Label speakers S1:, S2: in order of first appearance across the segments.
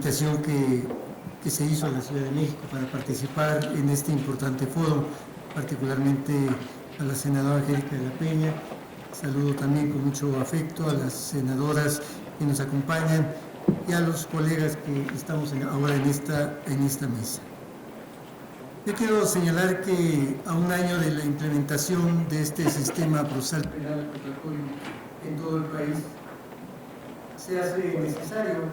S1: invitación que se hizo a la Ciudad de México para participar en este importante foro, particularmente a la senadora Angélica de la Peña. Saludo también con mucho afecto a las senadoras que nos acompañan y a los colegas que estamos ahora en esta mesa. Yo quiero señalar que a un año de la implementación de este sistema procesal penal acusatorio en todo el país, se hace necesario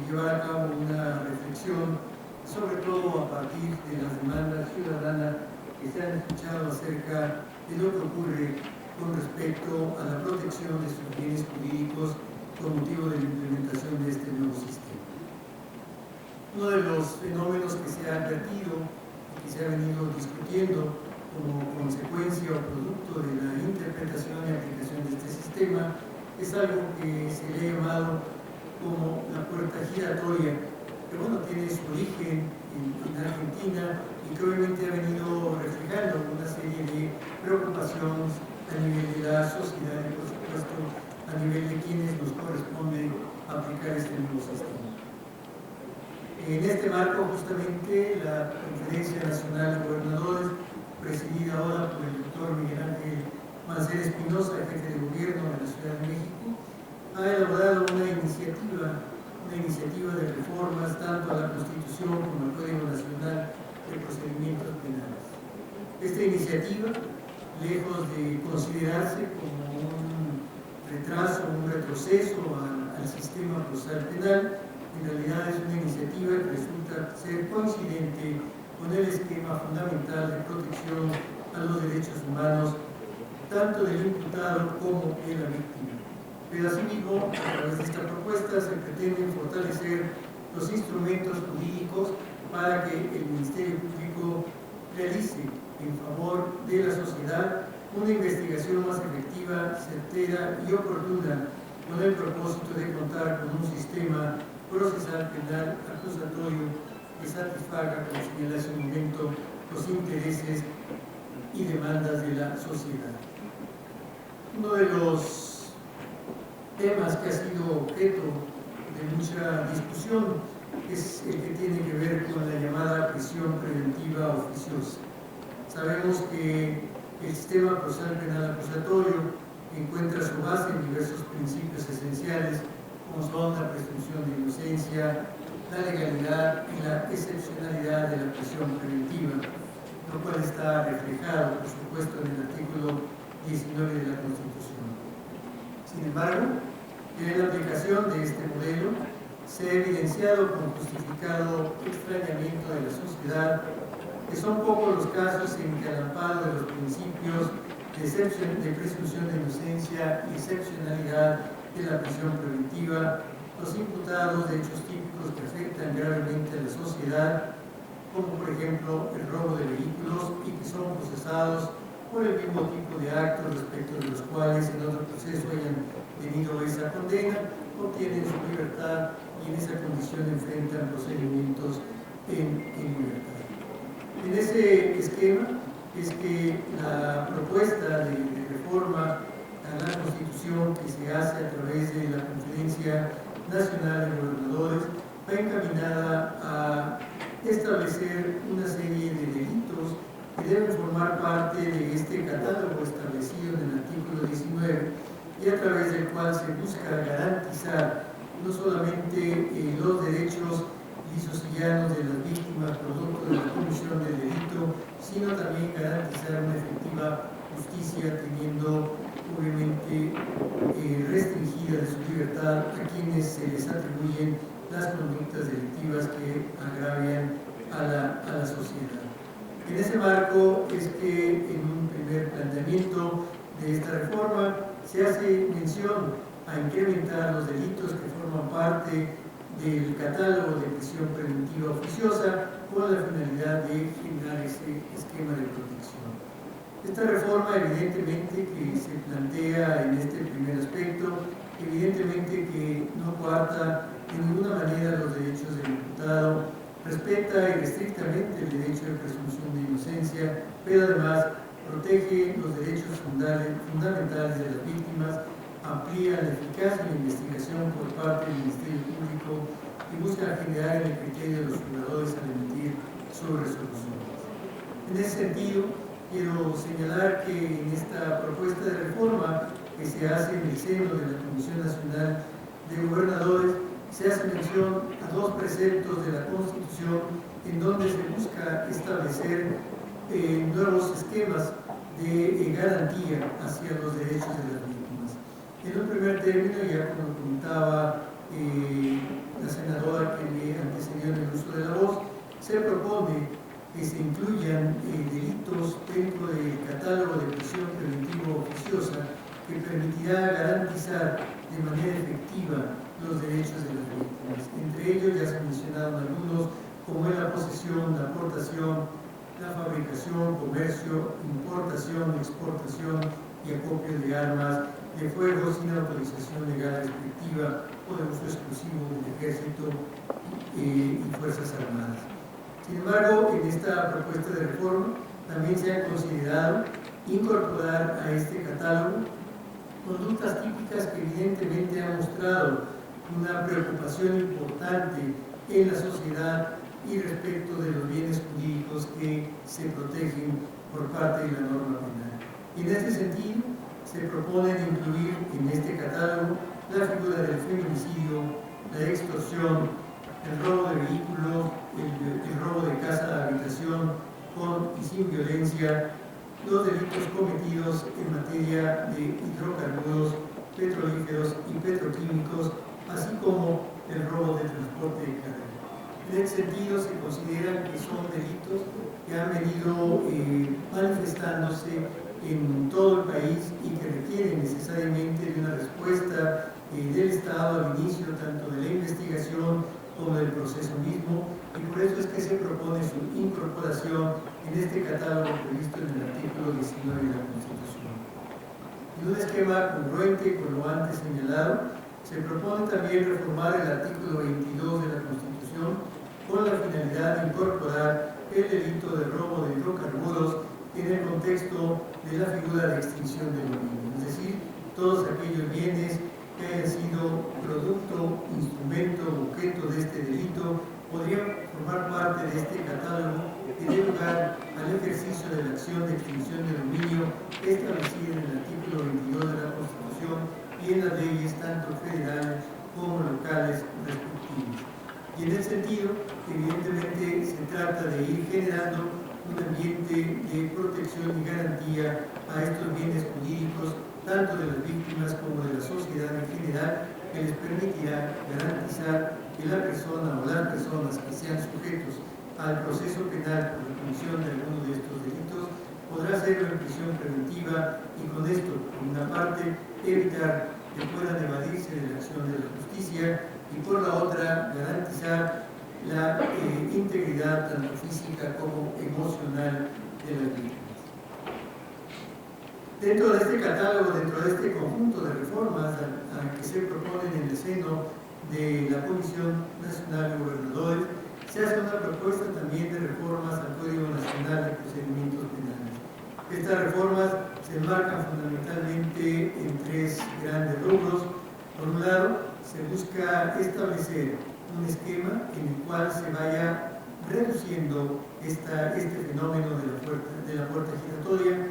S1: llevar a cabo una reflexión, sobre todo a partir de las demandas ciudadanas que se han escuchado acerca de lo que ocurre con respecto a la protección de sus bienes jurídicos con motivo de la implementación de este nuevo sistema. Uno de los fenómenos que se ha advertido y que se ha venido discutiendo como consecuencia o producto de la interpretación y aplicación de este sistema es algo que se le ha llamado como la puerta giratoria, que bueno, tiene su origen en Argentina y que obviamente ha venido reflejando una serie de preocupaciones a nivel de la sociedad y por supuesto a nivel de quienes nos corresponde aplicar este nuevo sistema. En este marco justamente la Conferencia Nacional de Gobernadores, presidida ahora por el doctor Miguel Ángel Mancera Espinosa, jefe de gobierno de la Ciudad de México, ha elaborado una iniciativa de reformas tanto a la Constitución como al Código Nacional de Procedimientos Penales. Esta iniciativa, lejos de considerarse como un retraso, un retroceso al sistema procesal penal, en realidad es una iniciativa que resulta ser coincidente con el esquema fundamental de protección a los derechos humanos, tanto del imputado como de la víctima. Pero asimismo, a través de esta propuesta se pretenden fortalecer los instrumentos jurídicos para que el Ministerio Público realice en favor de la sociedad una investigación más efectiva, certera y oportuna, con el propósito de contar con un sistema procesal penal acusatorio que satisfaga, como señalé hace un momento, los intereses y demandas de la sociedad. Uno de los temas que ha sido objeto de mucha discusión es el que tiene que ver con la llamada prisión preventiva oficiosa. Sabemos que el sistema procesal penal acusatorio encuentra su base en diversos principios esenciales, como son la presunción de inocencia, la legalidad y la excepcionalidad de la prisión preventiva, lo cual está reflejado, por supuesto, en el artículo 19 de la Constitución. Sin embargo, en la aplicación de este modelo se ha evidenciado con justificado extrañamiento de la sociedad que son pocos los casos en que al amparo de los principios de presunción de inocencia y excepcionalidad de la prisión preventiva, los imputados de hechos típicos que afectan gravemente a la sociedad, como por ejemplo el robo de vehículos y que son procesados por el mismo tipo de actos respecto de los cuales en otro proceso hayan tenido esa condena, obtienen su libertad y en esa condición enfrentan procedimientos en libertad. En ese esquema es que la propuesta de reforma a la Constitución que se hace a través de la Conferencia Nacional de Gobernadores va encaminada a establecer una serie de delitos que deben formar parte de este catálogo establecido en el artículo 19 y a través del cual se busca garantizar no solamente los derechos lisos y llanos de las víctimas producto de la comisión del delito, sino también garantizar una efectiva justicia teniendo obviamente restringida de su libertad a quienes se les atribuyen las conductas delictivas que agravian a la sociedad. En ese marco es que en un primer planteamiento de esta reforma se hace mención a incrementar los delitos que forman parte del catálogo de prisión preventiva oficiosa con la finalidad de generar ese esquema de protección. Esta reforma evidentemente que se plantea en este primer aspecto, evidentemente que no coarta de ninguna manera los derechos del imputado, respeta irrestrictamente el derecho de presunción de inocencia, pero además protege los derechos fundamentales de las víctimas, amplía la eficacia de la investigación por parte del Ministerio Público y buscan generar el criterio de los juzgadores al emitir sus resoluciones. En ese sentido, quiero señalar que en esta propuesta de reforma que se hace en el seno de la Comisión Nacional de Gobernadores, se hace mención a dos preceptos de la Constitución en donde se busca establecer nuevos esquemas de garantía hacia los derechos de las víctimas. En un primer término, ya como comentaba la senadora que me antecedió en el uso de la voz, se propone que se incluyan delitos dentro del catálogo de prisión preventiva oficiosa que permitirá garantizar de manera efectiva los derechos de las víctimas. Entre ellos ya se mencionaron algunos, como es la posesión, la aportación, la fabricación, comercio, importación, exportación y acopio de armas de fuego sin autorización legal respectiva o de uso exclusivo del ejército y fuerzas armadas. Sin embargo, en esta propuesta de reforma también se ha considerado incorporar a este catálogo conductas típicas que evidentemente han mostrado una preocupación importante en la sociedad y respecto de los bienes jurídicos que se protegen por parte de la norma penal. Y en este sentido, se propone incluir en este catálogo la figura del feminicidio, la extorsión, el robo de vehículos, el robo de casa de habitación con y sin violencia, los delitos cometidos en materia de hidrocarburos, petrolíferos y petroquímicos, así como el robo de transporte de carga. En ese sentido, se consideran que son delitos que han venido manifestándose en todo el país y que requieren necesariamente de una respuesta del Estado al inicio tanto de la investigación como del proceso mismo, y por eso es que se propone su incorporación en este catálogo previsto en el artículo 19 de la Constitución. En un esquema congruente con lo antes señalado, se propone también reformar el artículo 22 de la Constitución con la finalidad de incorporar el delito de robo de hidrocarburos en el contexto de la figura de extinción del dominio, es decir, todos aquellos bienes que hayan sido producto, instrumento, objeto de este delito, podrían formar parte de este catálogo y dé lugar al ejercicio de la acción de extinción de dominio establecida en el artículo 22 de la Constitución y en las leyes tanto federales como locales respectivas. Y en ese sentido, evidentemente se trata de ir generando un ambiente de protección y garantía a estos bienes jurídicos, tanto de las víctimas como de la sociedad en general, que les permitirá garantizar que la persona o las personas que sean sujetos al proceso penal por la comisión de alguno de estos delitos podrá hacerlo en prisión preventiva y con esto, por una parte, evitar que puedan evadirse de la acción de la justicia y por la otra, garantizar la integridad tanto física como emocional de las víctimas. Dentro de este catálogo, dentro de este conjunto de reformas que se proponen en el seno de la Comisión Nacional de Gobernadores, se hace una propuesta también de reformas al Código Nacional de Procedimientos Penales. Estas reformas se enmarcan fundamentalmente en tres grandes rubros. Por un lado, se busca establecer un esquema en el cual se vaya reduciendo este fenómeno de la puerta giratoria.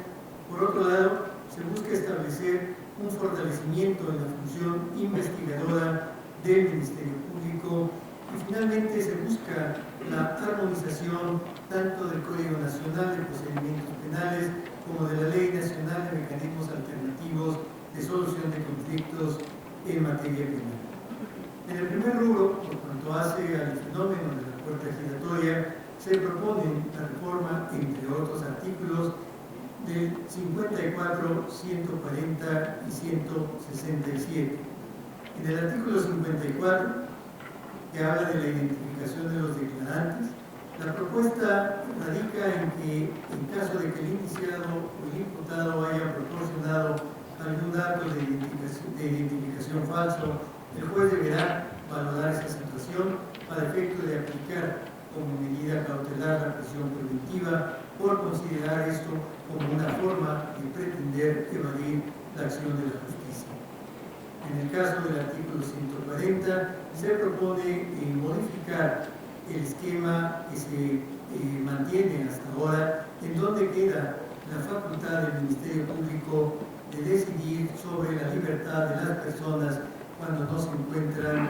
S1: Por otro lado, se busca establecer un fortalecimiento en la función investigadora del Ministerio Público y finalmente se busca la armonización tanto del Código Nacional de Procedimientos Penales como de la Ley Nacional de Mecanismos Alternativos de Solución de Conflictos en materia penal. En el primer rubro, por cuanto hace al fenómeno de la puerta giratoria, se propone la reforma, entre otros artículos, del 54, 140 y 167. En el artículo 54, que habla de la identificación de los declarantes, la propuesta radica en que, en caso de que el indiciado o el imputado haya proporcionado algún dato de identificación falso, el juez deberá valorar esa situación para efecto de aplicar como medida cautelar la prisión preventiva por considerar esto como una forma de pretender evadir la acción de la justicia. En el caso del artículo 140, se propone modificar el esquema que se mantiene hasta ahora, en donde queda la facultad del Ministerio Público de decidir sobre la libertad de las personas cuando no se encuentran,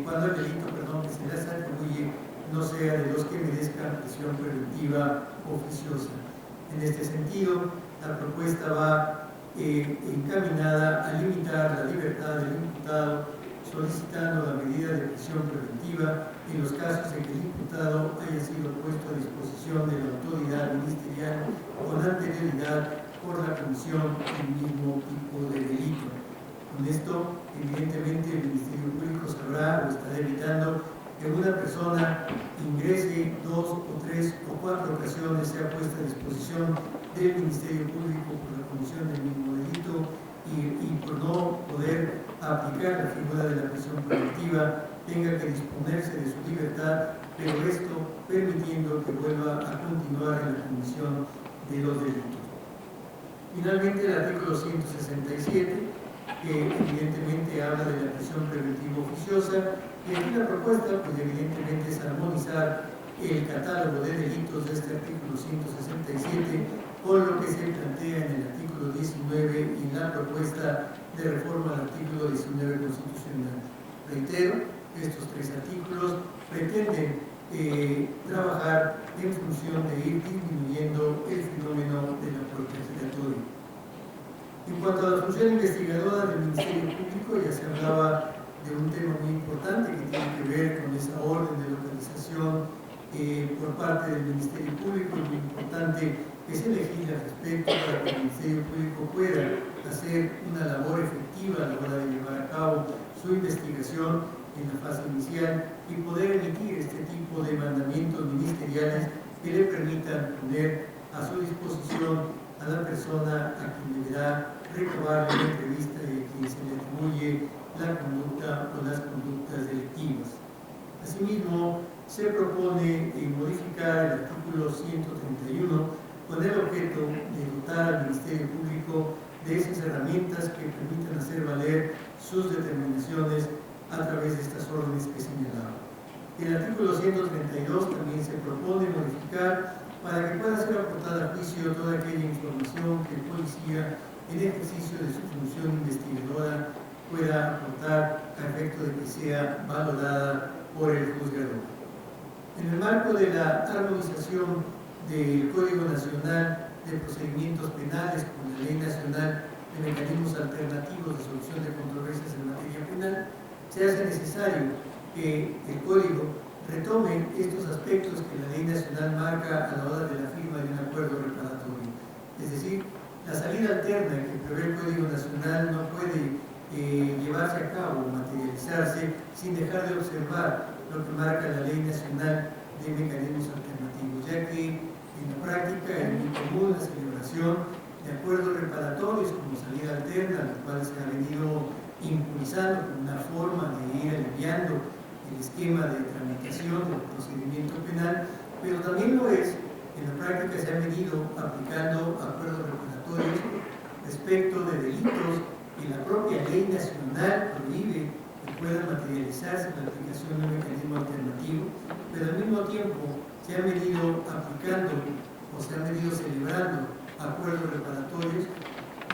S1: cuando el delito, que se les atribuye no sea de los que merezcan prisión preventiva oficiosa. En este sentido, la propuesta va encaminada a limitar la libertad del imputado, solicitando la medida de prisión preventiva en los casos en que el imputado haya sido puesto a disposición de la autoridad ministerial con anterioridad por la comisión del mismo tipo de delito. Con esto, evidentemente, el Ministerio Público sabrá o estará evitando que una persona ingrese 2 o 3 o 4 ocasiones, sea puesta a disposición del Ministerio Público por la comisión del mismo delito y por no poder aplicar la figura de la prisión preventiva tenga que disponerse de su libertad, pero esto permitiendo que vuelva a continuar en la comisión de los delitos. Finalmente, el artículo 167, que evidentemente habla de la prisión preventiva oficiosa, y aquí la propuesta, pues evidentemente es armonizar el catálogo de delitos de este artículo 167 con lo que se plantea en el artículo 19 y en la propuesta de reforma al artículo 19 constitucional. Reitero, estos 3 artículos pretenden trabajar en función de ir disminuyendo el fenómeno de la propia giratoria. En cuanto a la función investigadora del Ministerio Público, ya se hablaba de un tema muy importante que tiene que ver con esa orden de localización por parte del Ministerio Público. Es muy importante que se legisle al respecto para que el Ministerio Público pueda hacer una labor efectiva a la hora de llevar a cabo su investigación en la fase inicial y poder emitir este tipo de mandamientos ministeriales que le permitan poner a su disposición a la persona a quien deberá recabar la entrevista y a quien se le atribuye la conducta o las conductas delictivas. Asimismo, se propone modificar el artículo 131 con el objeto de dotar al Ministerio Público de esas herramientas que permitan hacer valer sus determinaciones a través de estas órdenes que señalaba. El artículo 132 también se propone modificar para que pueda ser aportada a juicio toda aquella información que el policía, en ejercicio de su función investigadora, pueda aportar a efecto de que sea valorada por el juzgador. En el marco de la armonización del Código Nacional de Procedimientos Penales con la Ley Nacional de Mecanismos Alternativos de Solución de Controversias en materia penal, se hace necesario que el Código retome estos aspectos que la Ley Nacional marca a la hora de la firma de un acuerdo reparatorio. Es decir, la salida alterna que prevé el Código Nacional no puede llevarse a cabo o materializarse sin dejar de observar lo que marca la Ley Nacional de Mecanismos Alternativos, ya que en la práctica es muy común la celebración de acuerdos reparatorios como salida alterna, los cuales se ha venido impulsando como una forma de ir aliviando el esquema de tramitación del procedimiento penal, pero también lo es, en la práctica se han venido aplicando acuerdos reparatorios respecto de delitos que la propia ley nacional prohíbe que puedan materializarse en la aplicación de un mecanismo alternativo, pero al mismo tiempo se han venido aplicando o se han venido celebrando acuerdos reparatorios,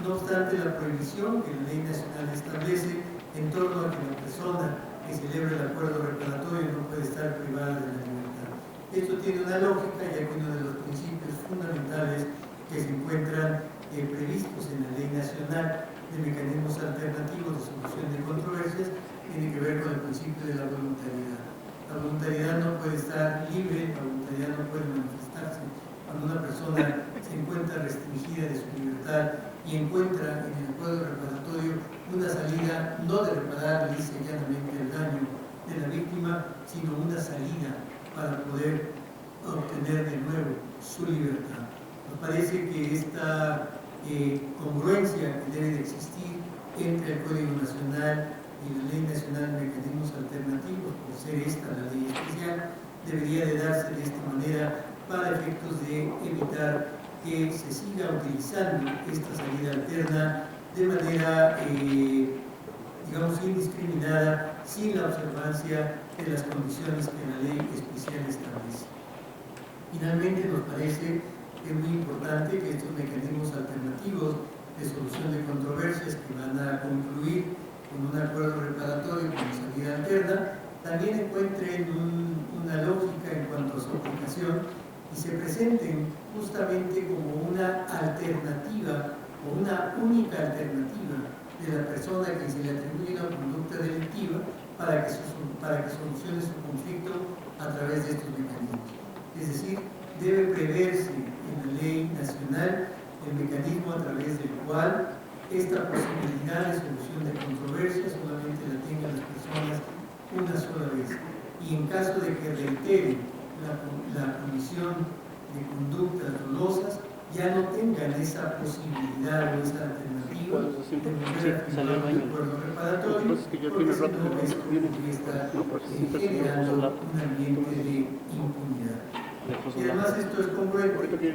S1: no obstante la prohibición que la ley nacional establece en torno a que la persona que celebre el acuerdo reparatorio no puede estar privada de la libertad. Esto tiene una lógica, ya que uno de los principios fundamentales que se encuentran previstos en la ley nacional de mecanismos alternativos de solución de controversias tiene que ver con el principio de la voluntariedad. La voluntariedad no puede estar libre, la voluntariedad no puede manifestarse cuando una persona se encuentra restringida de su libertad y encuentra en el acuerdo reparatorio una salida no de reparar lisa y llanamente el daño de la víctima, sino una salida para poder obtener de nuevo su libertad. Nos parece que esta congruencia que debe de existir entre el Código Nacional y la Ley Nacional de Mecanismos Alternativos, por ser esta la ley especial, debería de darse de esta manera para efectos de evitar que se siga utilizando esta salida alterna de manera digamos, indiscriminada, sin la observancia de las condiciones que la ley especial establece. Finalmente, nos parece que es muy importante que estos mecanismos alternativos de solución de controversias que van a concluir con un acuerdo reparatorio con salida alterna, también encuentren una lógica en cuanto a su aplicación y se presenten justamente como una alternativa o una única alternativa de la persona a quien se le atribuye una conducta delictiva para que solucione su conflicto a través de estos mecanismos. Es decir, debe preverse en la ley nacional el mecanismo a través del cual esta posibilidad de solución de controversias solamente la tengan las personas una sola vez, y en caso de que reitere la comisión de conductas dolosas, ya no tengan esa posibilidad o esa alternativa de volver a firmar un acuerdo reparatorio, porque si no esto está generando un ambiente de impunidad. Y además esto es congruente con lo que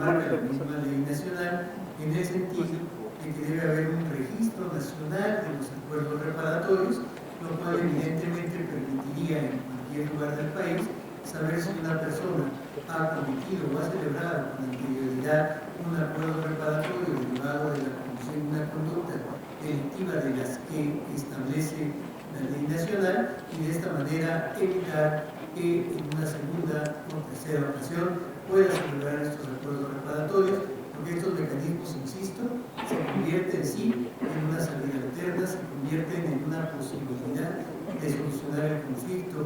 S1: marca la misma ley nacional, en el sentido de que debe haber un registro nacional de los acuerdos reparatorios, lo cual evidentemente permitiría en cualquier lugar del país saber si una persona ha cometido o ha celebrado con anterioridad un acuerdo reparatorio derivado de la comisión de una conducta delictiva de las que establece la ley nacional, y de esta manera evitar que en una segunda o tercera ocasión pueda celebrar estos acuerdos reparatorios, porque estos mecanismos, insisto, se convierten sí en una salida alterna, se convierten en una posibilidad de solucionar el conflicto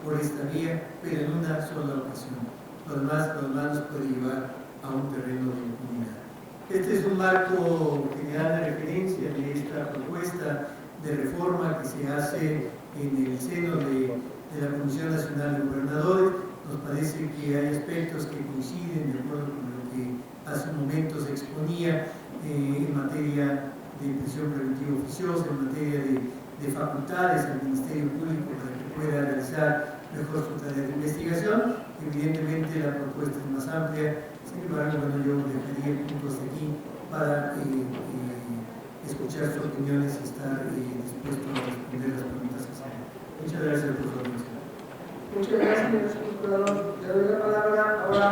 S1: por esta vía, pero en una sola ocasión. Lo demás nos puede llevar a un terreno de impunidad. Este es un marco general de referencia de esta propuesta de reforma que se hace en el seno de la Comisión Nacional de Gobernadores. Nos parece que hay aspectos que coinciden de acuerdo con lo que hace un momento se exponía en materia de prisión preventiva oficiosa, en materia de facultades al Ministerio Público para que pueda realizar mejor su tarea de investigación. Evidentemente la propuesta es más amplia, sin embargo, bueno, yo dejaría el punto hasta aquí para escuchar sus opiniones y estar dispuesto a responder las preguntas que se hagan. Muchas gracias por su atención.
S2: Muchas gracias, señor procurador. Le doy la palabra ahora.